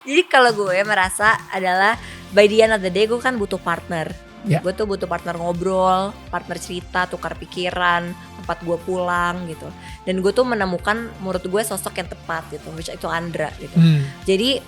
Jadi kalau gue merasa adalah by the end of the day gue kan butuh partner. Gue tuh butuh partner ngobrol, partner cerita, tukar pikiran, tempat gue pulang gitu. Dan gue tuh menemukan menurut gue sosok yang tepat gitu, which itu Andra gitu. Jadi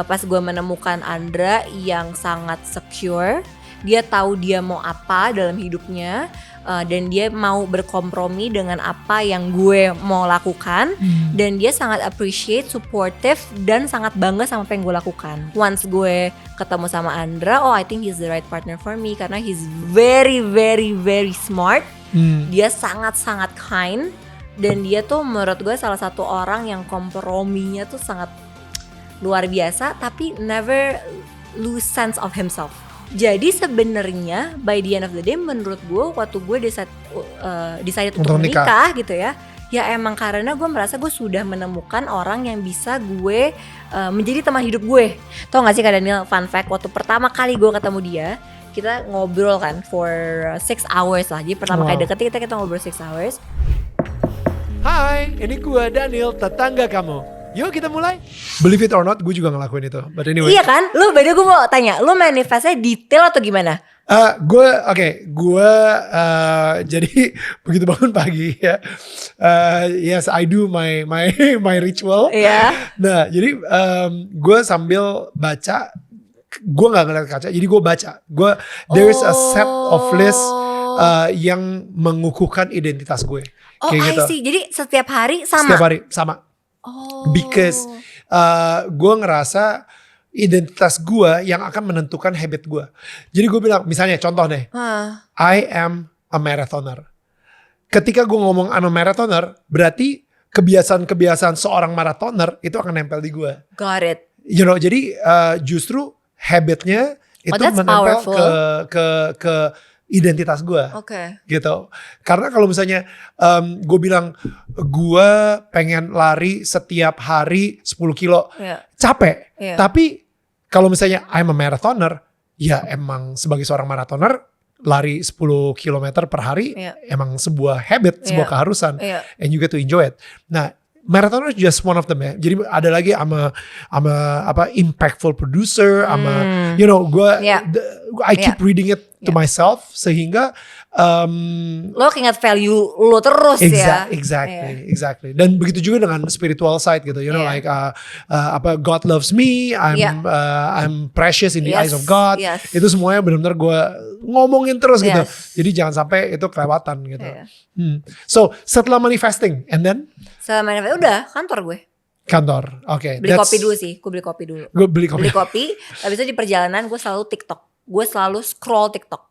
pas gue menemukan Andra yang sangat secure, dia tahu dia mau apa dalam hidupnya, dan dia mau berkompromi dengan apa yang gue mau lakukan, dan dia sangat appreciate, supportive, dan sangat bangga sama apa yang gue lakukan. Once gue ketemu sama Andra, I think he's the right partner for me karena he's very very very smart. Dia sangat-sangat kind, dan dia tuh menurut gue salah satu orang yang komprominya tuh sangat luar biasa, tapi never lose sense of himself. Jadi sebenarnya by the end of the day menurut gue waktu gue decided untuk menikah gitu ya emang karena gue merasa gue sudah menemukan orang yang bisa gue menjadi teman hidup gue. Tau gak sih Kak Daniel, fun fact, waktu pertama kali gue ketemu dia, kita ngobrol kan for 6 hours lah. Jadi pertama kali deket kita ngobrol 6 hours. Hai, ini gue Daniel, tetangga kamu. Yuk kita mulai. Believe it or not, gue juga ngelakuin itu. But anyway. Iya kan? Lu beda, gue mau tanya, lu manifestnya detail atau gimana? Gue jadi begitu bangun pagi ya. Yes, I do my ritual. Iya. Nah, jadi gue sambil baca, gue nggak ngeliat kaca, jadi gue baca. There's a set of list yang mengukuhkan identitas gue. Kayak gitu. I see. Jadi setiap hari sama. Setiap hari sama. Because gue ngerasa identitas gue yang akan menentukan habit gue. Jadi gue bilang, misalnya contoh deh, I am a marathoner. Ketika gue ngomong I'm a marathoner, berarti kebiasaan-kebiasaan seorang marathoner itu akan nempel di gue. Got it. You know, jadi justru habitnya itu menempel ke identitas gue, gitu. Karena kalau misalnya gue bilang gue pengen lari setiap hari 10 kilo, capek. Tapi kalau misalnya I'm a marathoner, ya emang sebagai seorang marathoner lari 10 kilometer per hari emang sebuah habit, sebuah keharusan, and you get to enjoy it. Nah, marathoner is just one of them ya. Jadi ada lagi I'm a impactful producer, you know, I keep reading it to myself sehingga lo ingat value lo terus ya. Exactly. Dan begitu juga dengan spiritual side gitu, you know, like God loves me, I'm precious in the eyes of God. Itu semuanya benar-benar gue ngomongin terus gitu. Jadi jangan sampai itu kelewatan gitu. So setelah manifesting and then setelah manifesting udah kantor, oke. Beli kopi dulu sih, gue beli kopi dulu. Beli kopi, habis itu di perjalanan gue selalu TikTok. Gue selalu scroll TikTok.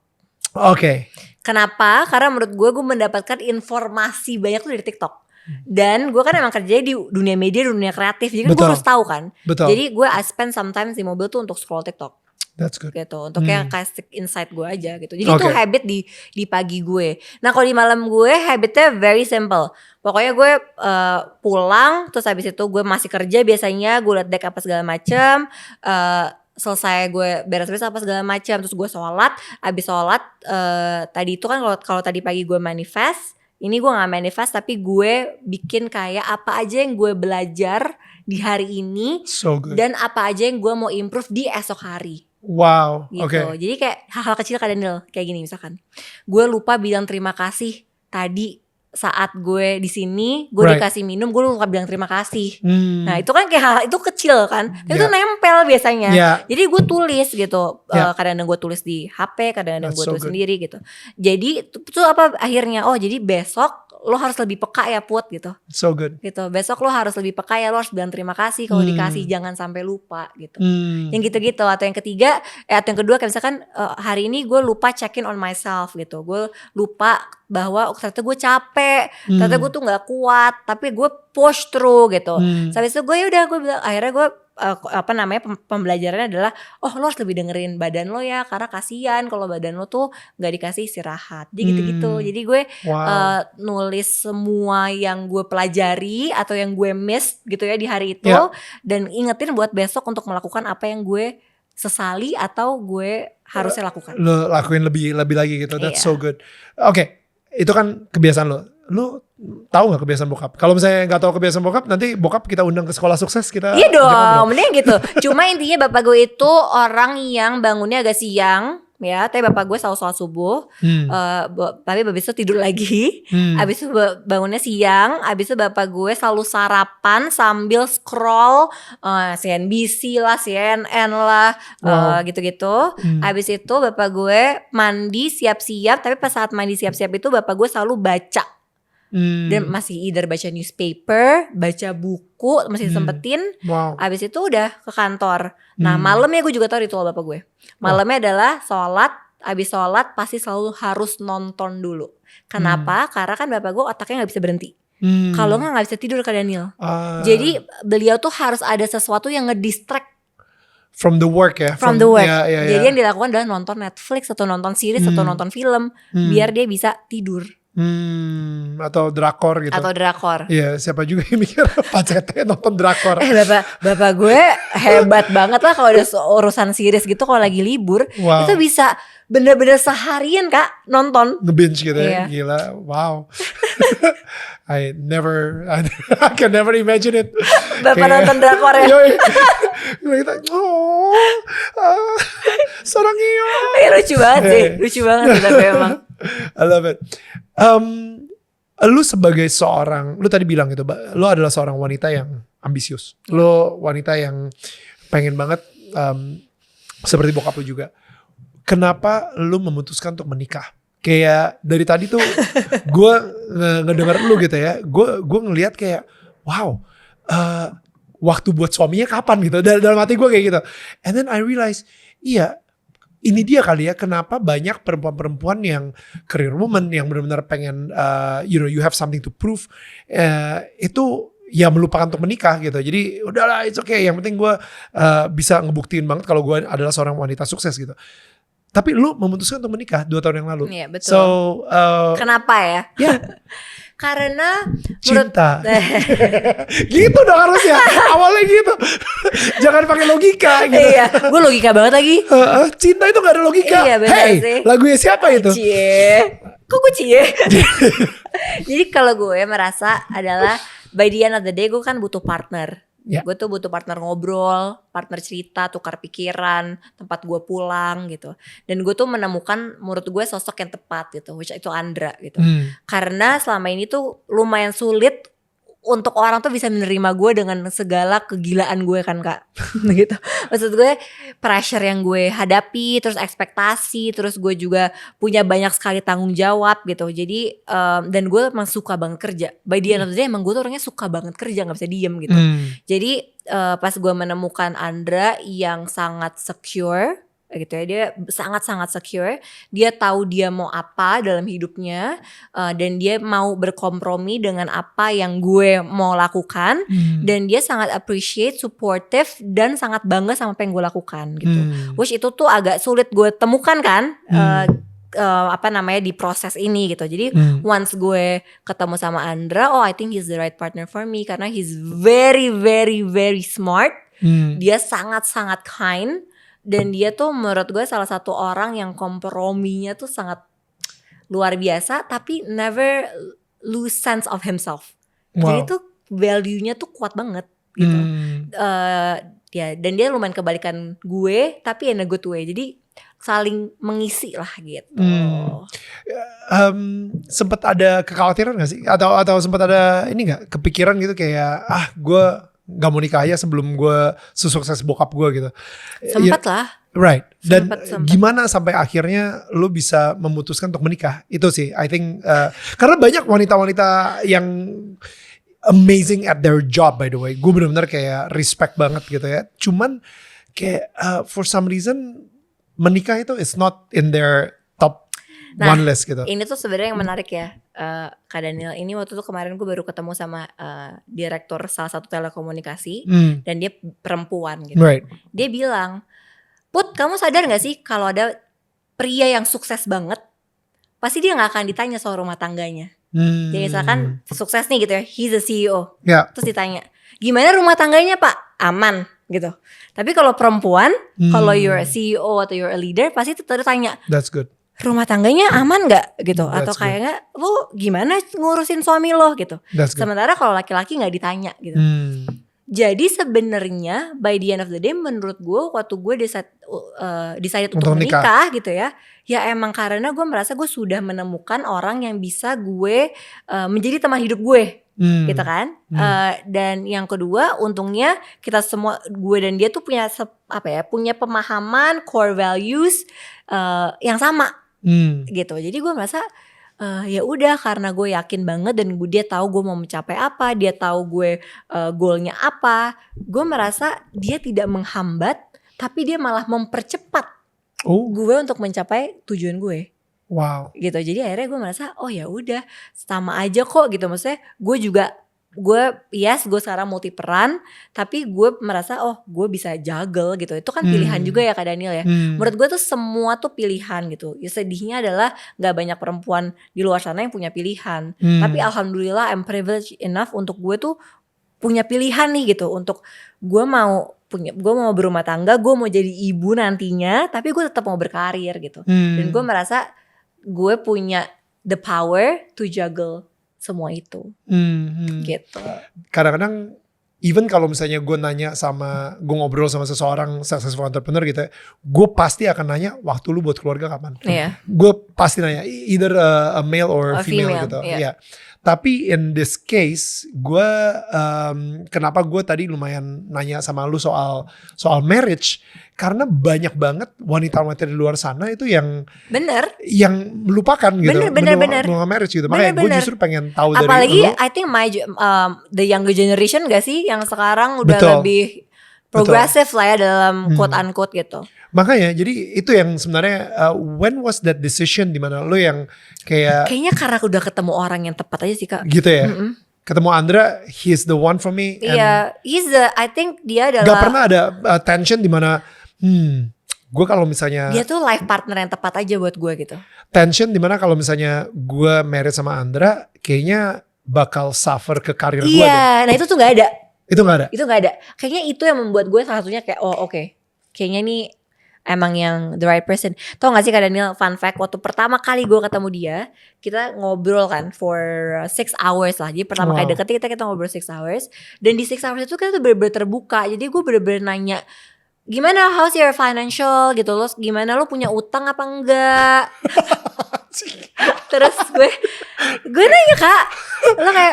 Kenapa? Karena menurut gue mendapatkan informasi banyak tuh dari TikTok. Dan gue kan emang kerja di dunia media, dunia kreatif, jadi kan gue harus tahu kan. Jadi gue spend sometimes di mobil tuh untuk scroll TikTok. That's good. Gitu, untuk kayak kasih insight gue aja gitu. Jadi itu habit di pagi gue. Nah kalau di malam gue habitnya very simple. Pokoknya gue pulang, terus habis itu gue masih kerja biasanya, gue liat deck apa segala macem. Selesai gue beres-beres apa segala macam, terus gue sholat. Abis sholat tadi itu kan kalau tadi pagi gue manifest, ini gue nggak manifest tapi gue bikin kayak apa aja yang gue belajar di hari ini, dan apa aja yang gue mau improve di esok hari. Wow, gitu. Jadi kayak hal-hal kecil Kak Daniel, kayak gini misalkan, gue lupa bilang terima kasih tadi saat gue di sini, gue dikasih minum, gue lupa bilang terima kasih. Nah itu kan kayak hal itu kecil kan, itu nempel biasanya. Jadi gue tulis gitu, kadang-kadang gue tulis di HP, kadang-kadang gue tulis sendiri gitu. Jadi itu apa akhirnya, jadi besok lo harus lebih peka ya Put gitu. So good. Gitu. Besok lo harus lebih peka ya, lo harus bilang terima kasih kalau dikasih, jangan sampai lupa gitu. Yang gitu-gitu. Atau yang ketiga, atau yang kedua kayak misalkan hari ini gue lupa check in on myself gitu. Gue lupa bahwa ternyata gue capek, ternyata gue tuh gak kuat, tapi gue push through gitu. Sampai itu gue gue bilang, akhirnya gue pembelajarannya adalah lo harus lebih dengerin badan lo ya, karena kasihan kalau badan lo tuh gak dikasih istirahat. Jadi gitu-gitu. Jadi gue nulis semua yang gue pelajari atau yang gue miss gitu ya di hari itu, dan ingetin buat besok untuk melakukan apa yang gue sesali atau gue harusnya lakukan. Lo lakuin lebih lagi gitu. That's so good. Itu kan kebiasaan lo. lu tahu nggak kebiasaan bokap? Kalau misalnya nggak tahu kebiasaan bokap, nanti bokap kita undang ke sekolah sukses kita. Iya dong, mending gitu. Cuma intinya bapak gue itu orang yang bangunnya agak siang, ya. Tapi bapak gue selalu sholat subuh. Tapi habis itu tidur lagi. Habis itu bangunnya siang. Habis itu bapak gue selalu sarapan sambil scroll CNBC lah, CNN lah, gitu-gitu. Habis itu bapak gue mandi siap-siap. Tapi pas saat mandi siap-siap itu bapak gue selalu baca. Dan masih either baca newspaper, baca buku, masih sempetin. Abis itu udah ke kantor. Nah malamnya gue juga tahu ritual bapak gue. Malamnya adalah sholat. Abis sholat pasti selalu harus nonton dulu. Kenapa? Karena kan bapak gue otaknya gak bisa berhenti. Kalau gak bisa tidur Kak Daniel. Jadi beliau tuh harus ada sesuatu yang ngedistract from the work ya. From the work. Jadi yang dilakukan adalah nonton Netflix atau nonton series atau nonton film. Biar dia bisa tidur. Atau drakor gitu. Atau drakor. Iya, siapa juga yang mikir pacetnya nonton drakor. Bapak gue hebat banget lah kalau ada urusan series gitu, kalau lagi libur itu bisa bener-bener seharian Kak nonton. Nge-binge gitu ya. Gila. Wow. I can never imagine it. Bapak nonton drakor ya. Kita sarangnya. Lucu banget sih. Lucu banget tapi emang. I love it. Lu sebagai seorang, lu tadi bilang gitu, lu adalah seorang wanita yang ambisius. Lu wanita yang pengen banget seperti bokap lu juga. Kenapa lu memutuskan untuk menikah? Kayak dari tadi tuh gue ngedenger lu gitu ya. Gue ngelihat kayak wow, waktu buat suaminya kapan gitu. Dalam hati gue kayak gitu. And then I realize, iya, ini dia kali ya kenapa banyak perempuan-perempuan yang career woman yang benar-benar pengen you have something to prove, itu ya melupakan untuk menikah gitu. Jadi udahlah, it's okay, yang penting gue bisa ngebuktiin banget kalau gue adalah seorang wanita sukses gitu. Tapi lu memutuskan untuk menikah 2 tahun yang lalu. Iya betul. So kenapa ya? Ya karena cinta. Gitu dong harusnya. Awalnya gitu. Jangan pakai logika gitu. Iya, gue logika banget lagi. Cinta itu gak ada logika. Iya, hey, sih. Lagunya siapa itu? Cie. Kok gue cie? Jadi kalau gue merasa adalah by the end of the day gue kan butuh partner. Gue tuh butuh partner ngobrol, partner cerita, tukar pikiran, tempat gue pulang gitu. Dan gue tuh menemukan menurut gue sosok yang tepat gitu, which itu Andra gitu. Karena selama ini tuh lumayan sulit untuk orang tuh bisa menerima gue dengan segala kegilaan gue kan Kak. Gitu. Maksud gue pressure yang gue hadapi, terus ekspektasi, terus gue juga punya banyak sekali tanggung jawab gitu. Jadi dan gue emang suka banget kerja. By the end of the day emang gue tuh orangnya suka banget kerja, gak bisa diem gitu. Jadi pas gue menemukan Andra yang sangat secure gitu ya, dia sangat-sangat secure, dia tahu dia mau apa dalam hidupnya, dan dia mau berkompromi dengan apa yang gue mau lakukan, dan dia sangat appreciate, supportive, dan sangat bangga sama apa yang gue lakukan gitu. Which itu tuh agak sulit gue temukan kan, di proses ini gitu. Jadi once gue ketemu sama Andra, I think he's the right partner for me karena he's very very very smart, dia sangat-sangat kind. Dan dia tuh menurut gue salah satu orang yang komprominya tuh sangat luar biasa, tapi never lose sense of himself. Jadi tuh value-nya tuh kuat banget gitu. Dan dia lumayan kebalikan gue, tapi in a good way. Jadi saling mengisi lah gitu. Sempat ada kekhawatiran gak sih? Atau sempat ada ini gak? Kepikiran gitu kayak gue gak mau nikah aja sebelum gue sesukses bokap gue gitu. Sempet lah. Right. Dan sempet. Gimana sampai akhirnya lu bisa memutuskan untuk menikah? Itu sih I think karena banyak wanita-wanita yang amazing at their job by the way. Gue benar-benar kayak respect banget gitu ya. Cuman kayak for some reason menikah itu is not in their top one list gitu. Ini tuh sebenarnya yang menarik ya. Kak Daniel, ini waktu itu kemarin gue baru ketemu sama direktur salah satu telekomunikasi, dan dia perempuan gitu. Right. Dia bilang, Put, kamu sadar gak sih kalau ada pria yang sukses banget, pasti dia gak akan ditanya soal rumah tangganya. Jadi misalkan sukses nih gitu ya, he's a CEO, terus ditanya, gimana rumah tangganya Pak? Aman gitu. Tapi kalau perempuan, kalau you're a CEO atau you're a leader, pasti tetap tanya, that's good. rumah tangganya aman gak gitu. Atau kayak gak, lu gimana ngurusin suami lo gitu. Sementara kalau laki-laki gak ditanya gitu. Jadi sebenarnya by the end of the day menurut gue waktu gue decided untuk menikah gitu ya emang karena gue merasa gue sudah menemukan orang yang bisa gue menjadi teman hidup gue gitu kan. Dan yang kedua untungnya kita semua, gue dan dia tuh punya punya pemahaman core values yang sama gitu. Jadi gue merasa ya udah karena gue yakin banget dan dia tahu gue mau mencapai apa, dia tahu gue goalnya apa, gue merasa dia tidak menghambat tapi dia malah mempercepat gue untuk mencapai tujuan gue. Wow. Gitu. Jadi akhirnya gue merasa oh ya udah sama aja kok gitu. Maksudnya gue sekarang multi peran tapi gue merasa gue bisa juggle gitu. Itu kan pilihan juga ya Kak Daniel ya. Menurut gue tuh semua tuh pilihan gitu. Ya sedihnya adalah gak banyak perempuan di luar sana yang punya pilihan. Tapi alhamdulillah I'm privileged enough untuk gue tuh punya pilihan nih gitu. Untuk gue mau berumah tangga, gue mau jadi ibu nantinya, tapi gue tetap mau berkarir gitu. Dan gue merasa gue punya the power to juggle semua itu gitu. Kadang-kadang even kalau misalnya gue ngobrol sama seseorang successful entrepreneur gitu, gue pasti akan nanya waktu lu buat keluarga kapan. Gue pasti nanya either a male or female gitu. Tapi in this case gue kenapa gue tadi lumayan nanya sama lu soal marriage, karena banyak banget wanita-wanita di luar sana itu yang melupakan gitu bener. marriage gitu. Makanya gue justru pengen tahu dari lu. Apalagi I think the younger generation gak sih yang sekarang udah lebih progresif lah ya dalam quote unquote gitu. Makanya jadi itu yang sebenarnya when was that decision dimana lo yang kayaknya karena udah ketemu orang yang tepat aja sih Kak. Gitu ya. Ketemu Andra, he's the one for me. Iya, I think dia adalah. Gak pernah ada tension dimana gue kalau misalnya dia tuh life partner yang tepat aja buat gue gitu. Tension dimana kalau misalnya gue married sama Andra, kayaknya bakal suffer ke karir gue. Iya, nah itu tuh gak ada. Itu gak ada. Kayaknya itu yang membuat gue salah satunya kayak oke. Kayaknya nih emang yang the right person. Tau gak sih Kak Daniel, fun fact, waktu pertama kali gue ketemu dia, kita ngobrol kan for 6 hours lah. Jadi pertama kali deket kita ngobrol 6 hours. Dan di 6 hours itu kita tuh bener-bener terbuka. Jadi gue bener-bener nanya, gimana how's your financial gitu, lo gimana, lo punya utang apa enggak? Terus gue nanya Kak,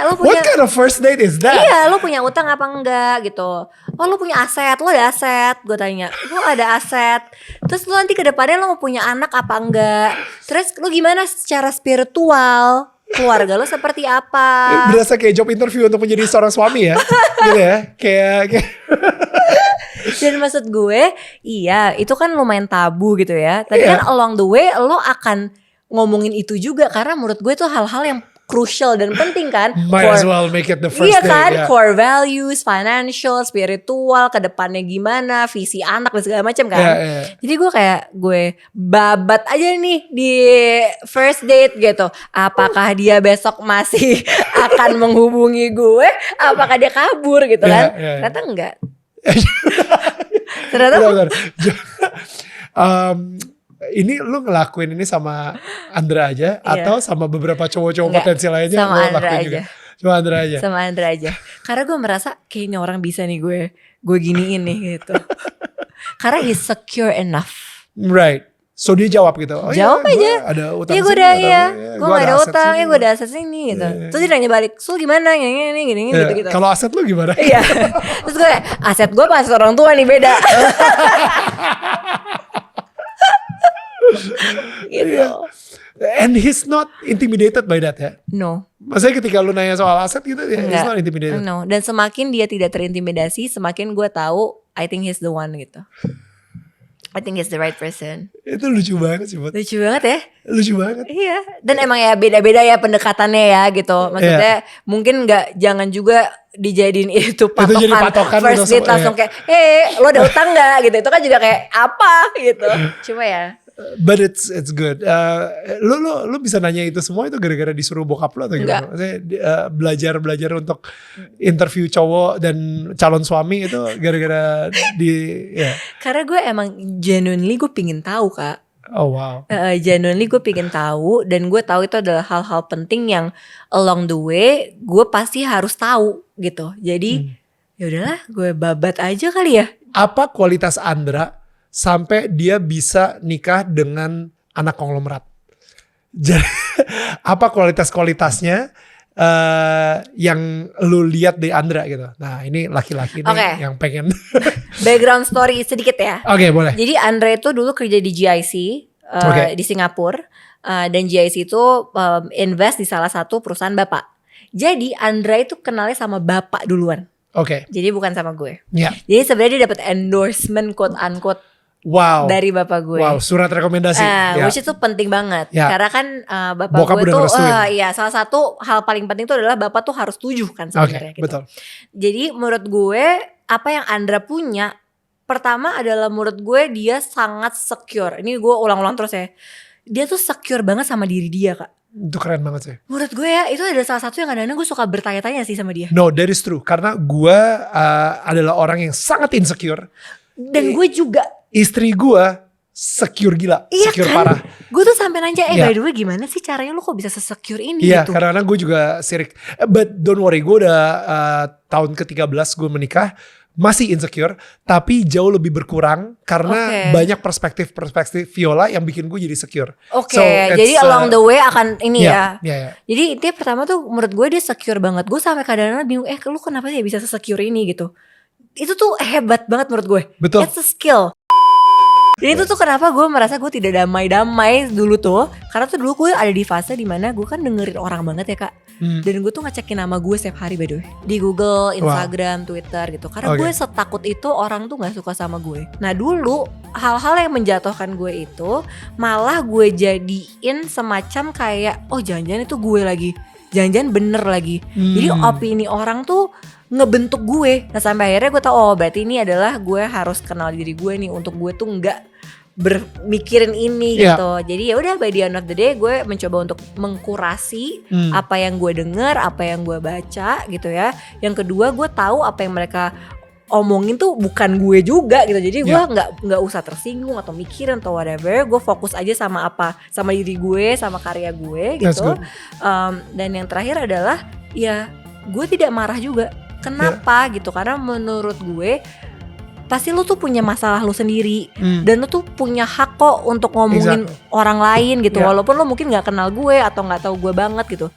lo punya, what kind of first date is that? Iya, lo punya utang apa enggak gitu. Oh lo punya aset, lo ada aset. Gue tanya, lo ada aset. Terus lo nanti kedepannya lo mau punya anak apa enggak? Terus lo gimana secara spiritual? Keluarga lo seperti apa? Berasa kayak job interview untuk menjadi seorang suami ya. Gitu ya. Kayak Dan maksud gue, iya itu kan lumayan tabu gitu ya. Tapi kan along the way lo akan ngomongin itu juga. Karena menurut gue itu hal-hal yang crucial dan penting kan. Might as well make it the first day. Iya kan, core values, financial, spiritual, kedepannya gimana, visi anak dan segala macam kan. Jadi gue babat aja nih di first date gitu. Apakah dia besok masih akan menghubungi gue? Apakah dia kabur gitu kan? Ternyata enggak. Ternyata ini lu ngelakuin ini sama Andra aja atau sama beberapa cowok-cowok potensial lainnya? Sama Andra aja. Juga? Sama Andra aja. Sama Andra aja. Karena gue merasa kayaknya orang bisa nih gue giniin nih gitu. Karena he's secure enough. Right. So dia jawab gitu. Oh jawab ya, aja. Ada utang gue sini. Gue gak ada utang. Gue ada aset sini gitu. Terus dia nanya balik. So gimana? Gini gitu. Kalau aset lu gimana? Iya. Terus gue aset gue pas orang tua nih beda. Gitu. And he's not intimidated by that ya? No. Maksudnya ketika lu nanya soal aset gitu, he's not intimidated? No. Dan semakin dia tidak terintimidasi, semakin gue tahu I think he's the one gitu. I think he's the right person. Itu lucu banget sih. Lucu banget ya? Lucu banget. Iya. Dan emang ya beda-beda ya pendekatannya ya gitu. Maksudnya mungkin jangan juga dijadiin itu patokan first date langsung kayak lo ada utang gak gitu. Itu kan juga kayak apa gitu. Cuma ya. But it's good. Lu bisa nanya itu semua itu gara-gara disuruh bokap lu atau gimana? Maksudnya belajar untuk interview cowok dan calon suami itu gara-gara Karena gue emang genuinely gue pingin tahu Kak. Oh wow. Genuinely gue pengen tahu, dan gue tahu itu adalah hal-hal penting yang along the way gue pasti harus tahu gitu. Jadi ya udahlah, gue babat aja kali ya. Apa kualitas Andra sampai dia bisa nikah dengan anak konglomerat? Jadi apa kualitasnya yang lu lihat di Andra gitu? Nah ini laki-laki nih yang pengen background story sedikit ya. Oke, boleh. Jadi Andra itu dulu kerja di GIC di Singapura, dan GIC itu invest di salah satu perusahaan bapak. Jadi Andra itu kenalnya sama bapak duluan. Oke. Jadi bukan sama gue. Yeah. Jadi sebenarnya dia dapat endorsement quote unquote dari bapak gue. Wow, surat rekomendasi. Which itu penting banget. Karena kan bapak Bokap gue tuh salah satu hal paling penting itu adalah bapak tuh harus setuju kan sebenarnya gitu. Betul. Jadi menurut gue apa yang Andra punya, pertama adalah menurut gue dia sangat secure. Ini gue ulang-ulang terus ya. Dia tuh secure banget sama diri dia, Kak. Itu keren banget sih. Menurut gue ya, itu adalah salah satu yang kadang-kadang gue suka bertanya-tanya sih sama dia. No, that is true. Karena gue adalah orang yang sangat insecure. Dan gue juga. Istri gue secure gila, secure kan? parah. Gue tuh sampai nanya, by the way gimana sih caranya lu kok bisa se-secure ini gitu. Karena gue juga sirik. But don't worry, gue udah tahun ke-13 gue menikah. Masih insecure, tapi jauh lebih berkurang karena banyak perspektif Viola yang bikin gue jadi secure. Jadi along the way akan ini ya. Jadi intinya pertama tuh menurut gue dia secure banget. Gue sampai kadang-kadang bingung, lu kenapa sih bisa se-secure ini gitu. Itu tuh hebat banget menurut gue. Betul. It's a skill. Jadi itu tuh kenapa gue merasa gue tidak damai-damai dulu tuh. Karena tuh dulu gue ada di fase dimana gue kan dengerin orang banget ya, Kak. Dan gue tuh ngecekin nama gue setiap hari by the way. Di Google, Instagram, Twitter gitu. Karena gue setakut itu orang tuh gak suka sama gue. Nah dulu hal-hal yang menjatuhkan gue itu malah gue jadiin semacam kayak, oh jangan-jangan itu gue lagi, jangan-jangan bener lagi. Jadi opini orang tuh ngebentuk gue. Nah sampai akhirnya gue tau, oh berarti ini adalah gue harus kenal diri gue nih, untuk gue tuh nggak bermikirin ini gitu. Jadi ya udah, by the end of the day gue mencoba untuk mengkurasi apa yang gue dengar, apa yang gue baca gitu ya. Yang kedua, gue tahu apa yang mereka omongin tuh bukan gue juga gitu. Jadi gue nggak usah tersinggung atau mikirin atau whatever. Gue fokus aja sama diri gue, sama karya gue gitu. Dan yang terakhir adalah ya gue tidak marah juga. Kenapa gitu? Karena menurut gue pasti lu tuh punya masalah lu sendiri, dan lu tuh punya hak kok untuk ngomongin orang lain gitu. Walaupun lu mungkin nggak kenal gue atau nggak tahu gue banget gitu.